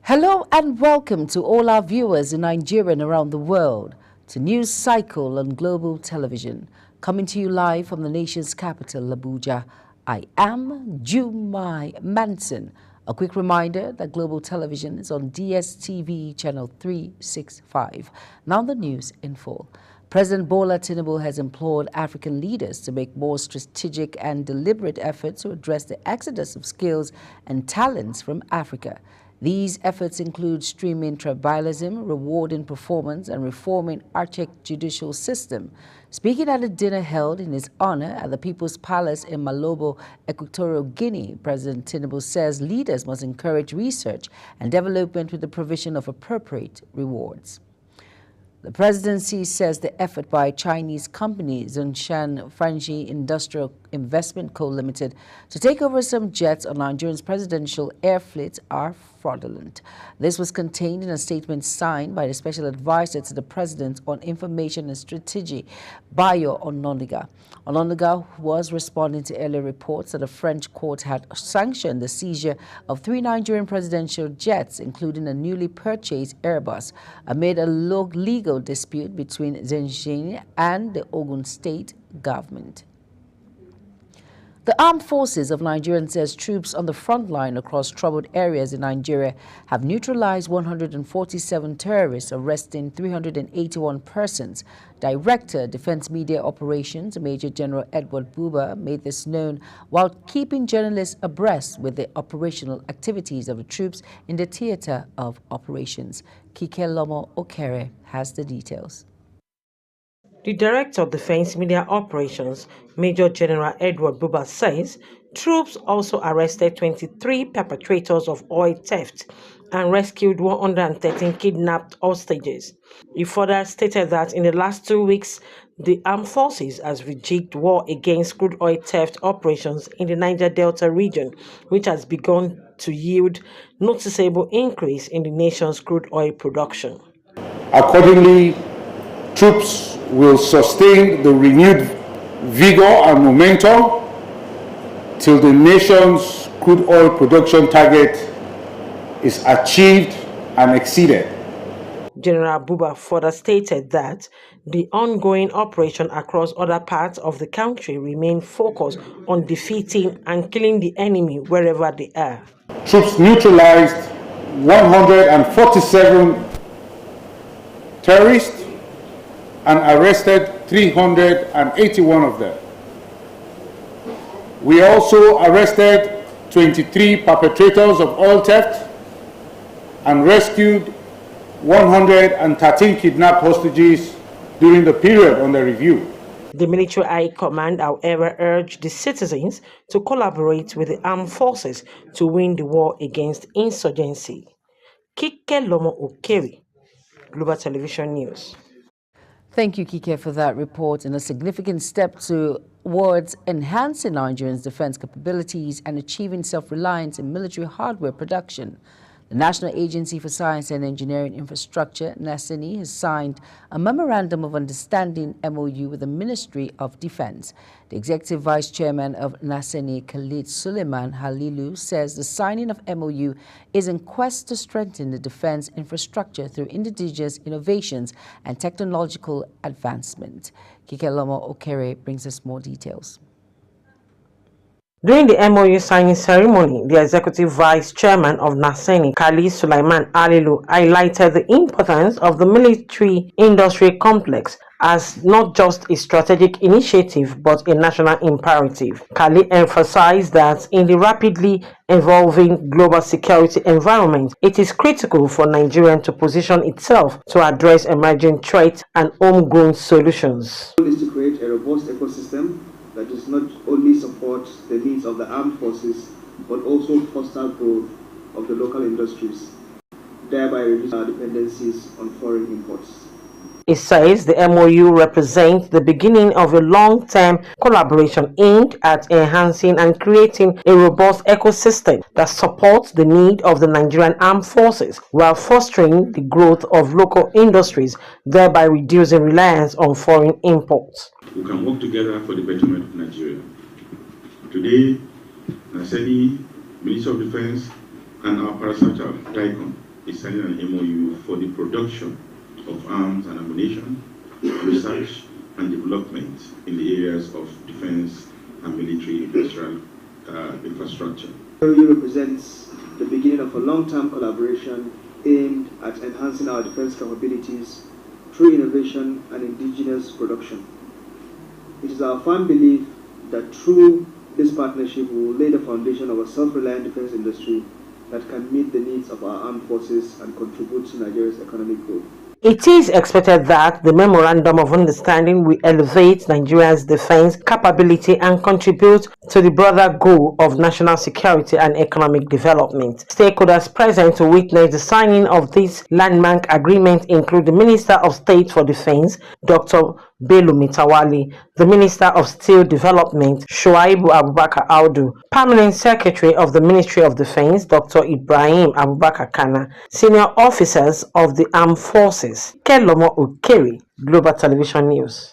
Hello and welcome to all our viewers in Nigeria and around the world to News Cycle on Global Television, coming to you live from the nation's capital, Abuja. I am Jumai Manson. A quick reminder that Global Television is on DSTV channel 365. Now the news in full. President Bola Tinubu has implored African leaders to make more strategic and deliberate efforts to address the exodus of skills and talents from Africa. These efforts include streaming tribalism, rewarding performance, and reforming archaic judicial system. Speaking at a dinner held in his honor at the People's Palace in Malobo, Equatorial Guinea, President Tinubu says leaders must encourage research and development with the provision of appropriate rewards. The presidency says the effort by Chinese company Zhongshan Franji Industrial Investment Co. Limited to take over some jets on Nigeria's presidential air fleet are fraudulent. This was contained in a statement signed by the Special Advisor to the President on Information and Strategy, Bayo Ononuga. Ononuga was responding to earlier reports that a French court had sanctioned the seizure of 3 Nigerian presidential jets, including a newly purchased Airbus, amid a legal dispute between Zhongshan and the Ogun State government. The Armed Forces of Nigeria says troops on the front line across troubled areas in Nigeria have neutralized 147 terrorists, arresting 381 persons. Director, Defense Media Operations, Major General Edward Buba, made this known while keeping journalists abreast with the operational activities of the troops in the theater of operations. Kike Lomo Okere has the details. The Director of Defense Media Operations, Major General Edward Buba, says troops also arrested 23 perpetrators of oil theft and rescued 113 kidnapped hostages. He further stated that in the last 2 weeks, the Armed Forces has rejigged war against crude oil theft operations in the Niger Delta region, which has begun to yield noticeable increase in the nation's crude oil production. Accordingly, troops will sustain the renewed vigor and momentum till the nation's crude oil production target is achieved and exceeded. General Buba further stated that the ongoing operation across other parts of the country remain focused on defeating and killing the enemy wherever they are. Troops neutralized 147 terrorists and arrested 381 of them. We also arrested 23 perpetrators of oil theft and rescued 113 kidnapped hostages during the period under review. The Military High Command, however, urged the citizens to collaborate with the armed forces to win the war against insurgency. Kike Lomo Okere, Global Television News. Thank you, Kike, for that report. And a significant step towards enhancing Nigerians' defense capabilities and achieving self-reliance in military hardware production. The National Agency for Science and Engineering Infrastructure, NASENI, has signed a Memorandum of Understanding MOU with the Ministry of Defense. The Executive Vice Chairman of NASENI, Khalid Suleiman Halilu, says the signing of MOU is in quest to strengthen the defense infrastructure through indigenous innovations and technological advancement. Kike Lomo Okere brings us more details. During the MOU signing ceremony, the Executive Vice Chairman of NASENI, Khalid Suleiman Halilu, highlighted the importance of the military industry complex as not just a strategic initiative but a national imperative. Khalid emphasized that in the rapidly evolving global security environment, it is critical for Nigeria to position itself to address emerging threats and homegrown solutions. The goal is to create a robust ecosystem that does not only support the needs of the armed forces, but also foster growth of the local industries, thereby reducing our dependencies on foreign imports. It says the MOU represents the beginning of a long-term collaboration aimed at enhancing and creating a robust ecosystem that supports the need of the Nigerian armed forces while fostering the growth of local industries, thereby reducing reliance on foreign imports. We can work together for the betterment of Nigeria. Today, NASENI, Ministry of Defense, and our parastatal, DICOM, is signing an MOU for the production of arms and ammunition, research and development in the areas of defense and military infrastructure. The MOU represents the beginning of a long-term collaboration aimed at enhancing our defense capabilities through innovation and indigenous production. It is our firm belief that through this partnership we will lay the foundation of a self-reliant defense industry that can meet the needs of our armed forces and contribute to Nigeria's economic growth. It is expected that the Memorandum of Understanding will elevate Nigeria's defense capability and contribute to the broader goal of national security and economic development. Stakeholders present to witness the signing of this landmark agreement include the Minister of State for Defense, Dr. Bello Mutawalli, the Minister of Steel Development, Shuaibu Abubakar Audu, Permanent Secretary of the Ministry of Defense, Dr. Ibrahim Abubakar Kana, senior officers of the Armed Forces. Kelomo Ukeri, Global Television News.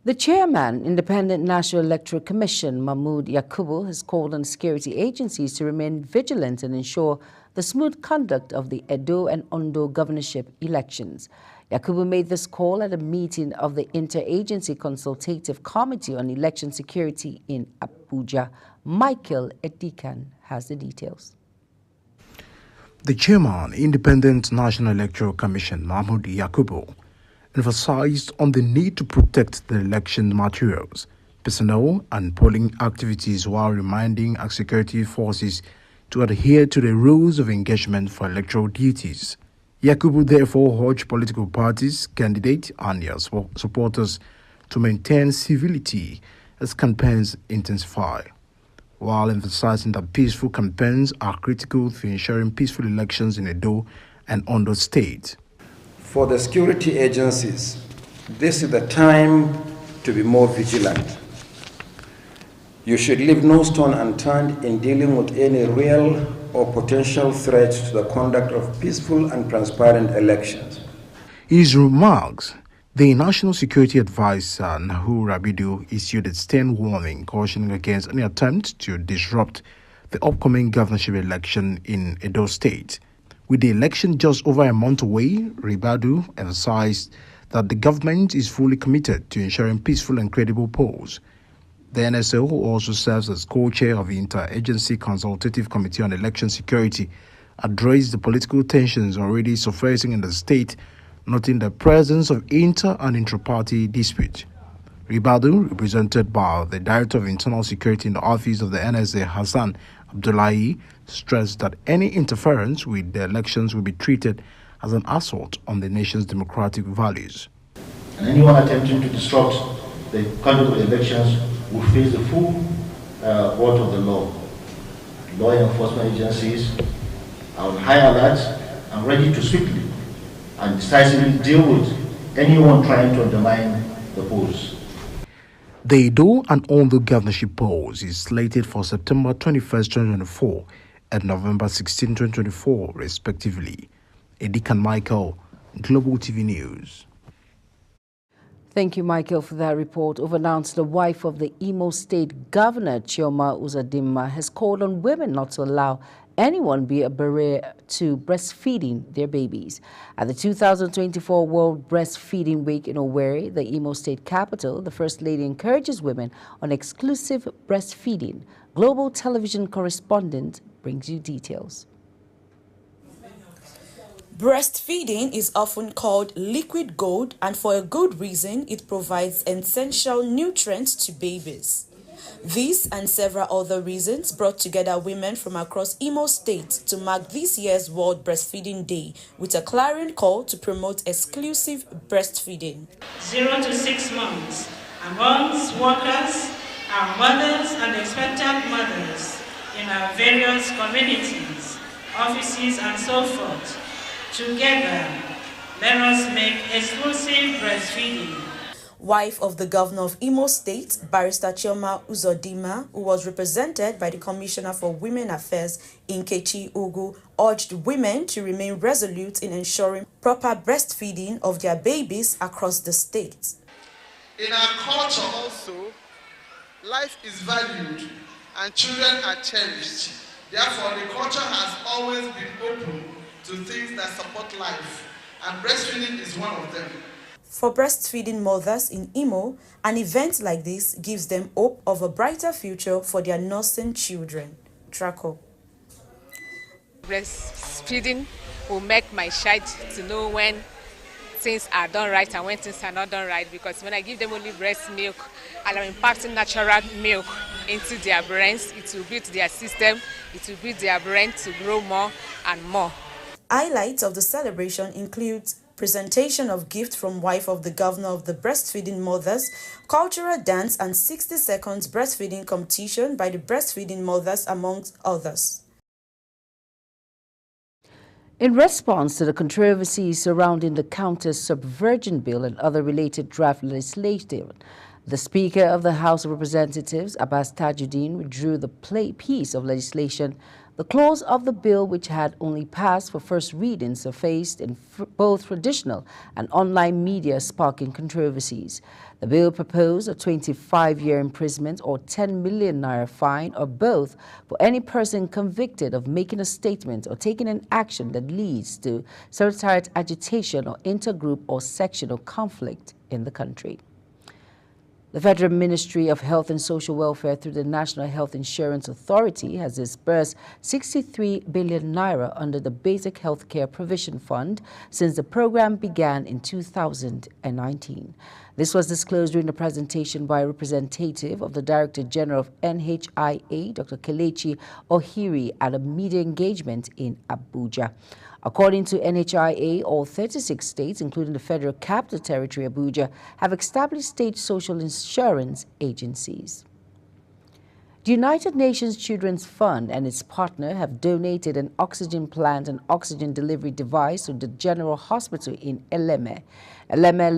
The chairman, Independent National Electoral Commission, Mahmood Yakubu, has called on security agencies to remain vigilant and ensure the smooth conduct of the Edo and Ondo governorship elections. Yakubu made this call at a meeting of the Interagency Consultative Committee on Election Security in Abuja. Michael Edikan has the details. The chairman, Independent National Electoral Commission, Mahmood Yakubu, emphasized on the need to protect the election materials, personnel, and polling activities while reminding our security forces to adhere to the rules of engagement for electoral duties. Yakubu therefore urged political parties, candidates, and their supporters to maintain civility as campaigns intensify, while emphasizing that peaceful campaigns are critical for ensuring peaceful elections in Edo and Ondo State. For the security agencies, this is the time to be more vigilant. You should leave no stone unturned in dealing with any real or potential threat to the conduct of peaceful and transparent elections. In his remarks, the National Security Advisor, Nahu Rabidu, issued a stern warning cautioning against any attempt to disrupt the upcoming governorship election in Edo State. With the election just over a month away, Rabidu emphasized that the government is fully committed to ensuring peaceful and credible polls. The NSO, who also serves as co-chair of the Interagency Consultative Committee on Election Security, addressed the political tensions already surfacing in the state, noting the presence of inter- and intra-party dispute. Ribadu, represented by the Director of Internal Security in the office of the NSA, Hassan Abdullahi, stressed that any interference with the elections will be treated as an assault on the nation's democratic values. And anyone attempting to disrupt the conduct of the elections will face the full wrath of the law. Law enforcement agencies are on high alert and ready to swiftly and decisively deal with anyone trying to undermine the polls. The Edo and Ondo governorship polls is slated for September 21st, 2024 and November 16, 2024, respectively. Edikan Michael, Global TV News. Thank you, Michael, for that report. Overannounced the wife of the Imo State Governor, Chioma Uzodimma, has called on women not to allow anyone be a barrier to breastfeeding their babies. At the 2024 World Breastfeeding Week in Owerri, the Imo State capital, the First Lady encourages women on exclusive breastfeeding. Global Television correspondent brings you details. Breastfeeding is often called liquid gold, and for a good reason. It provides essential nutrients to babies. These and several other reasons brought together women from across Imo State to mark this year's World Breastfeeding Day with a clarion call to promote exclusive breastfeeding. 0 to 6 months, amongst workers, our mothers and expectant mothers in our various communities, offices and so forth. Together, let us make exclusive breastfeeding. Wife of the Governor of Imo State, Barrister Chioma Uzodimma, who was represented by the Commissioner for Women Affairs, Nkechi Ugu, urged women to remain resolute in ensuring proper breastfeeding of their babies across the state. In our culture also, life is valued and children are cherished. Therefore, the culture has always been open to things that support life, and breastfeeding is one of them. For breastfeeding mothers in Imo, an event like this gives them hope of a brighter future for their nursing children. Traco. Breastfeeding will make my child to know when things are done right and when things are not done right, because when I give them only breast milk and I'm impacting natural milk into their brains, it will build their system, it will build their brain to grow more and more. Highlights of the celebration include presentation of gift from wife of the governor of the breastfeeding mothers, cultural dance and 60 seconds breastfeeding competition by the breastfeeding mothers, amongst others. In response to the controversy surrounding the Counter-Subversion Bill and other related draft legislation, the Speaker of the House of Representatives, Abbas Tajuddin, withdrew the piece of legislation. The clause of the bill, which had only passed for first reading, surfaced in both traditional and online media, sparking controversies. The bill proposed a 25-year imprisonment or 10 million naira fine, or both, for any person convicted of making a statement or taking an action that leads to sectarian agitation or intergroup or sectional conflict in the country. The Federal Ministry of Health and Social Welfare, through the National Health Insurance Authority, has disbursed 63 billion naira under the Basic Healthcare Provision Fund since the program began in 2019. This was disclosed during the presentation by a representative of the Director General of NHIA, Dr. Kelechi Ohiri, at a media engagement in Abuja. According to NHIA, all 36 states, including the Federal Capital Territory, Abuja, have established state social insurance agencies. The United Nations Children's Fund and its partner have donated an oxygen plant and oxygen delivery device to the General Hospital in Eleme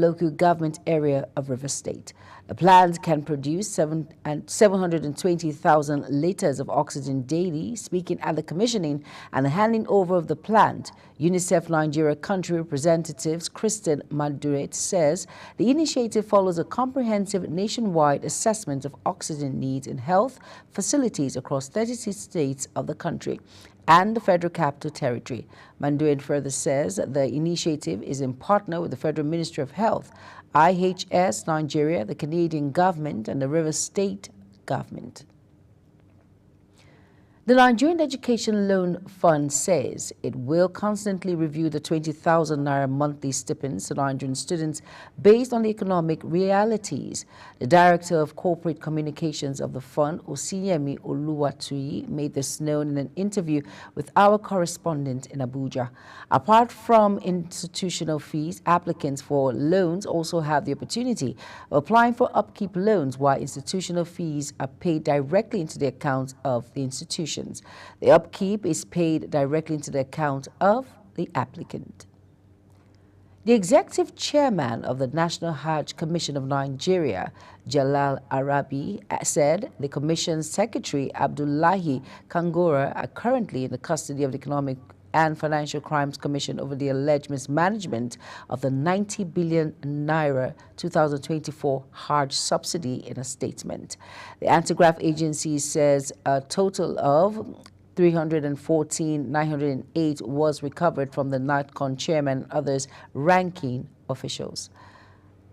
local government area of River State. The plant can produce 720,000 liters of oxygen daily. Speaking at the commissioning and the handing over of the plant, UNICEF Nigeria country representatives Kristen Maduret says the initiative follows a comprehensive nationwide assessment of oxygen needs in health facilities across 36 states of the country and the Federal Capital Territory. Manduin further says the initiative is in partner with the Federal Ministry of Health, IHS Nigeria, the Canadian government, and the River State government. The Nigerian Education Loan Fund says it will constantly review the 20,000 naira monthly stipends to Nigerian students based on the economic realities. The Director of Corporate Communications of the fund, Osiyemi Oluwatuyi, made this known in an interview with our correspondent in Abuja. Apart from institutional fees, applicants for loans also have the opportunity of applying for upkeep loans, while institutional fees are paid directly into the accounts of the institution. The upkeep is paid directly into the account of the applicant. The executive chairman of the National Hajj Commission of Nigeria, Jalal Arabi, said the commission's secretary, Abdullahi Kangora, are currently in the custody of the Economic and Financial Crimes Commission over the alleged mismanagement of the 90 billion naira 2024 Hajj subsidy in a statement. The anti-graft agency says a total of 314,908 was recovered from the NATCON chairman and others ranking officials.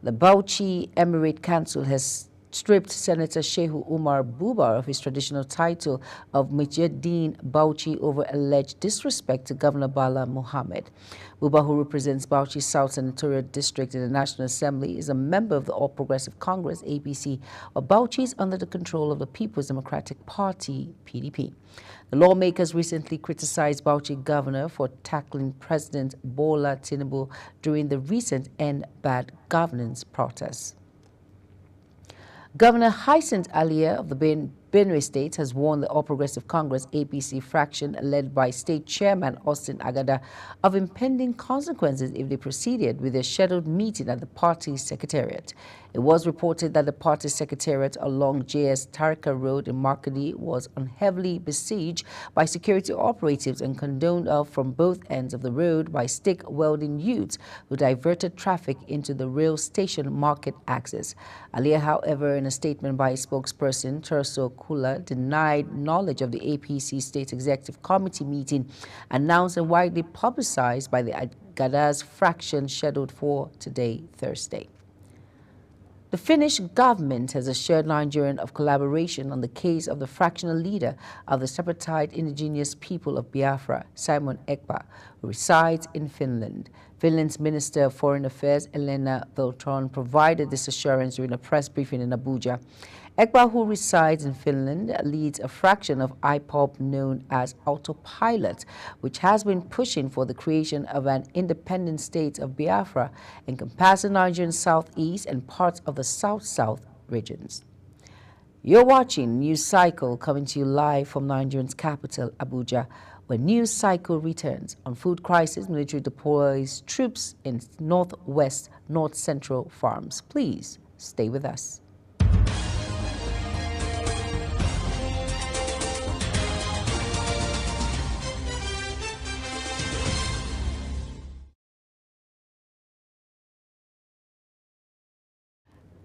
The Bauchi Emirate Council has stripped Senator Shehu Umar Buba of his traditional title of Mujahideen Bauchi over alleged disrespect to Governor Bala Mohammed. Buba, who represents Bauchi South Senatorial District in the National Assembly, is a member of the All Progressive Congress, APC, of Bauchi is under the control of the People's Democratic Party, PDP. The lawmakers recently criticized Bauchi governor for tackling President Bola Tinubu during the recent End Bad Governance protests. Governor Hyacinth Alia of the Benue State has warned the All Progressive Congress APC fraction led by State Chairman Austin Agada of impending consequences if they proceeded with their scheduled meeting at the party's secretariat. It was reported that the party secretariat along JS Tarka Road in Markadi was heavily besieged by security operatives and condoned of from both ends of the road by stick welding youths who diverted traffic into the rail station market access. Alia, however, in a statement by his spokesperson, Terso Kula denied knowledge of the APC State Executive Committee meeting announced and widely publicized by the Agadas fraction scheduled for today, Thursday. The Finnish government has assured Nigerians of collaboration on the case of the fractional leader of the separatist indigenous people of Biafra, Simon Ekpa, who resides in Finland. Finland's Minister of Foreign Affairs, Elena Veltron, provided this assurance during a press briefing in Abuja. Ekpa, who resides in Finland, leads a fraction of IPOB known as Autopilot, which has been pushing for the creation of an independent state of Biafra, encompassing Nigeria's southeast and parts of the south-south regions. You're watching News Cycle, coming to you live from Nigeria's capital, Abuja, where News Cycle returns on food crisis. Military deploys troops in northwest, north-central farms. Please stay with us.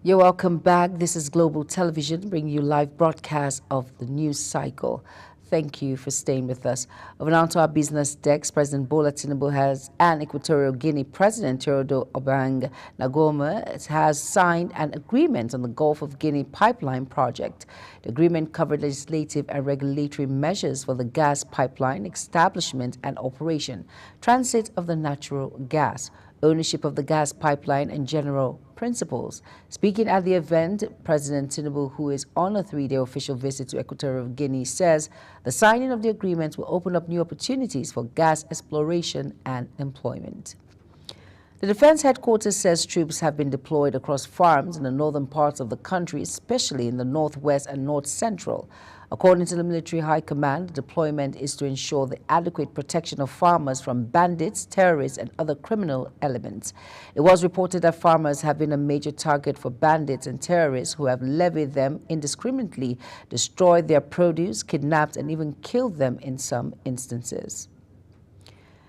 You're welcome back. This is Global Television, bringing you live broadcast of the News Cycle. Thank you for staying with us. Over now to our business desk, President Bola Tinubu and Equatorial Guinea President Teodoro Obiang Nguema has signed an agreement on the Gulf of Guinea pipeline project. The agreement covered legislative and regulatory measures for the gas pipeline establishment and operation, transit of the natural gas, ownership of the gas pipeline, and general principles. Speaking at the event, President Tinubu, who is on a 3-day official visit to Equatorial Guinea, says the signing of the agreement will open up new opportunities for gas exploration and employment. The Defense Headquarters says troops have been deployed across farms in the northern parts of the country, especially in the northwest and north-central. According to the Military High Command, the deployment is to ensure the adequate protection of farmers from bandits, terrorists, and other criminal elements. It was reported that farmers have been a major target for bandits and terrorists who have levied them indiscriminately, destroyed their produce, kidnapped, and even killed them in some instances.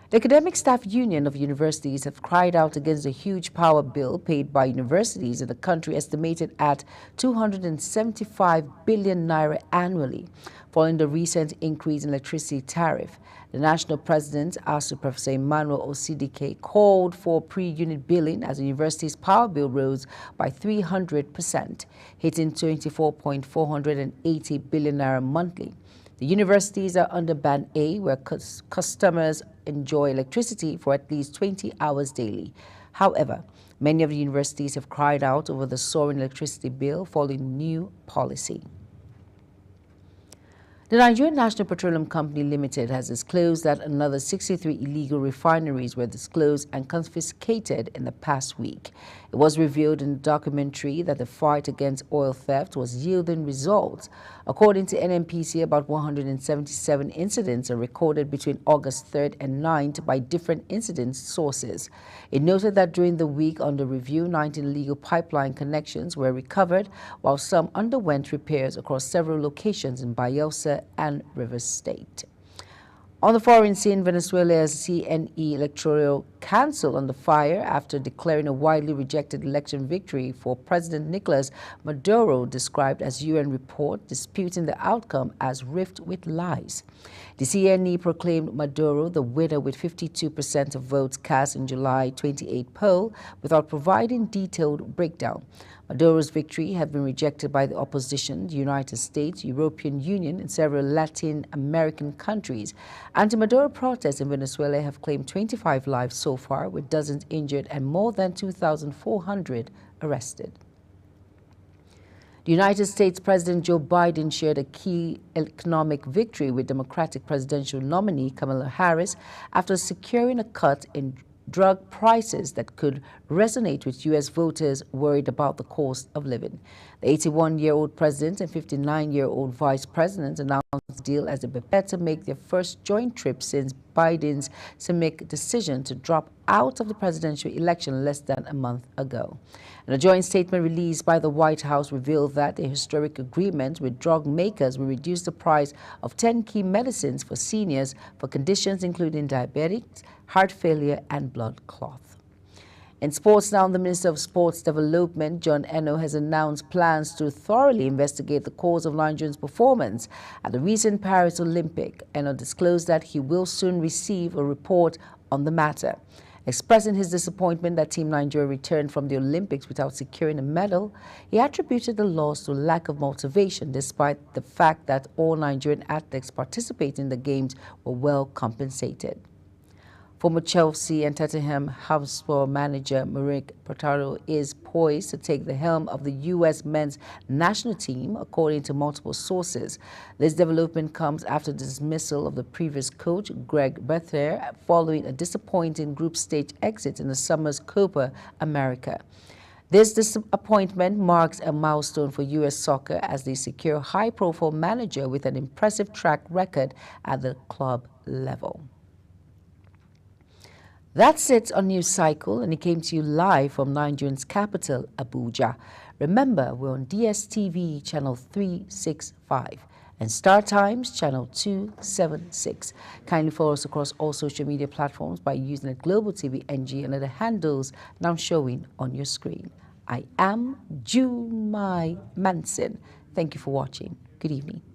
The Academic Staff Union of Universities have cried out against a huge power bill paid by universities in the country, estimated at 275 billion naira annually, following the recent increase in electricity tariff. The national president, ASU Professor Emmanuel Osidike, called for pre-unit billing as the university's power bill rose by 300%, hitting 24.480 billion naira monthly. The universities are under Ban A, where customers enjoy electricity for at least 20 hours daily. However, many of the universities have cried out over the soaring electricity bill following new policy. The Nigerian National Petroleum Company Limited has disclosed that another 63 illegal refineries were disclosed and confiscated in the past week. It was revealed in the documentary that the fight against oil theft was yielding results. According to NNPC, about 177 incidents are recorded between August 3rd and 9th by different incident sources. It noted that during the week under review, 19 illegal pipeline connections were recovered, while some underwent repairs across several locations in Bayelsa and Rivers State. On the foreign scene, Venezuela's CNE Electoral Council under fire after declaring a widely rejected election victory for President Nicolas Maduro, described as UN report disputing the outcome as rift with lies. The CNE proclaimed Maduro the winner with 52% of votes cast in July 28 poll without providing detailed breakdown. Maduro's victory had been rejected by the opposition, the United States, European Union, and several Latin American countries. Anti-Maduro protests in Venezuela have claimed 25 lives so far, with dozens injured and more than 2,400 arrested. The United States President Joe Biden shared a key economic victory with Democratic presidential nominee Kamala Harris after securing a cut in drug prices that could resonate with U.S. voters worried about the cost of living. The 81-year-old president and 59-year-old vice president announced the deal as they prepare to make their first joint trip since Biden's seismic decision to drop out of the presidential election less than a month ago. And a joint statement released by the White House revealed that a historic agreement with drug makers will reduce the price of 10 key medicines for seniors for conditions including diabetes, heart failure, and blood clot. In sports now, the Minister of Sports Development, John Eno, has announced plans to thoroughly investigate the cause of Nigerians' performance at the recent Paris Olympic. Eno disclosed that he will soon receive a report on the matter. Expressing his disappointment that Team Nigeria returned from the Olympics without securing a medal, he attributed the loss to a lack of motivation, despite the fact that all Nigerian athletes participating in the games were well compensated. Former Chelsea and Tottenham Hotspur manager Maurizio Pochettino is poised to take the helm of the U.S. men's national team, according to multiple sources. This development comes after the dismissal of the previous coach, Greg Berhalter, following a disappointing group stage exit in the summer's Copa America. This disappointment marks a milestone for U.S. soccer as they secure a high-profile manager with an impressive track record at the club level. That's it on News Cycle, and it came to you live from Nigeria's capital, Abuja. Remember, we're on DSTV channel 365 and Star Times channel 276. Kindly follow us across all social media platforms by using the Global TV NG under the handles now showing on your screen. I am Jumai Manson. Thank you for watching. Good evening.